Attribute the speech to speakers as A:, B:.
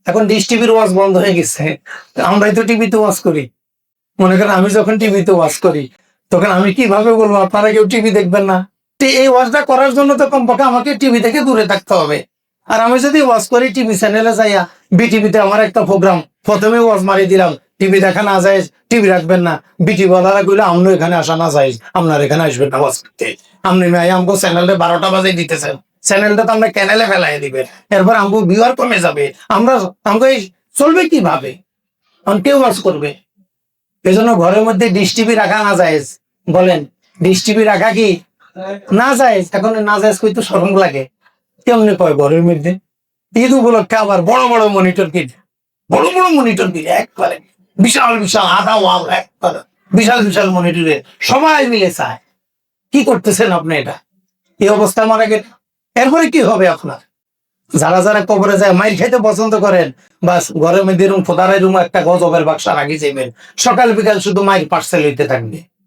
A: এখন ডিশ টিভির ওয়াজ বন্ধ হয়ে গেছে, আমরাই তো টিভিতে ওয়াজ করি। মনে করেন আমি যখন টিভিতে ওয়াজ করি তখন আমি কিভাবে বলবো আপনারা কেউ টিভি দেখবেন না? এই ওয়াজটা করার জন্য তো কমপক্ষে আমাকে টিভি থেকে দূরে থাকতে হবে। আর আমি যদি ওয়াজ করি টিভি চ্যানেলে যাইয়া, বিটিভিতে আমার একটা প্রোগ্রাম, প্রথমে ওয়াজ মারি দিলাম টিভি দেখা না যায়, টিভি রাখবেন না, বিটি বলারা কইলে আমনো এখানে আসা না যায়, আপনার এখানে আসবেন না ওয়াজ করতে। আপনি নাই আমগো চ্যানেলটা 12টা বাজে দিতেছেন, চ্যানেলটা তো আমরা ক্যানেলে ফেলাই দিবেন, এরপর আমগো ভিউয়ার কমে যাবে, আমরা আমগো চলবে কিভাবে? কেউ ওয়াজ করবে? এই জন্য ঘরের মধ্যে ডিশ টিভি রাখা না যায়। বলেন ডিশ টিভি রাখা কি না যায়? এখন না যায় কই তো শরম লাগে। কেমনি কয় ঘরের মধ্যে ঈদ উপলক্ষে আবার বড় বড় মনিটর কিনে, বড় বড় মনিটর কিনে একবারে বিশাল বিশাল আধা ওয়াল, একবারে বিশাল বিশাল মনিটরে সবাই মিলে চায়। কি করতেছেন আপনি? এটা এই অবস্থা মারা গেলে এরপরে কি হবে আপনার? যারা যারা কবরে যায় মাইর খাইতে পছন্দ করেন, বাস ঘরের মধ্যে রুম ফোদারের রুম একটা গজবের বাক্সা রাখি যাইবেন, সকাল বিকাল শুধু মাইর পার্সেল হইতে থাকবে।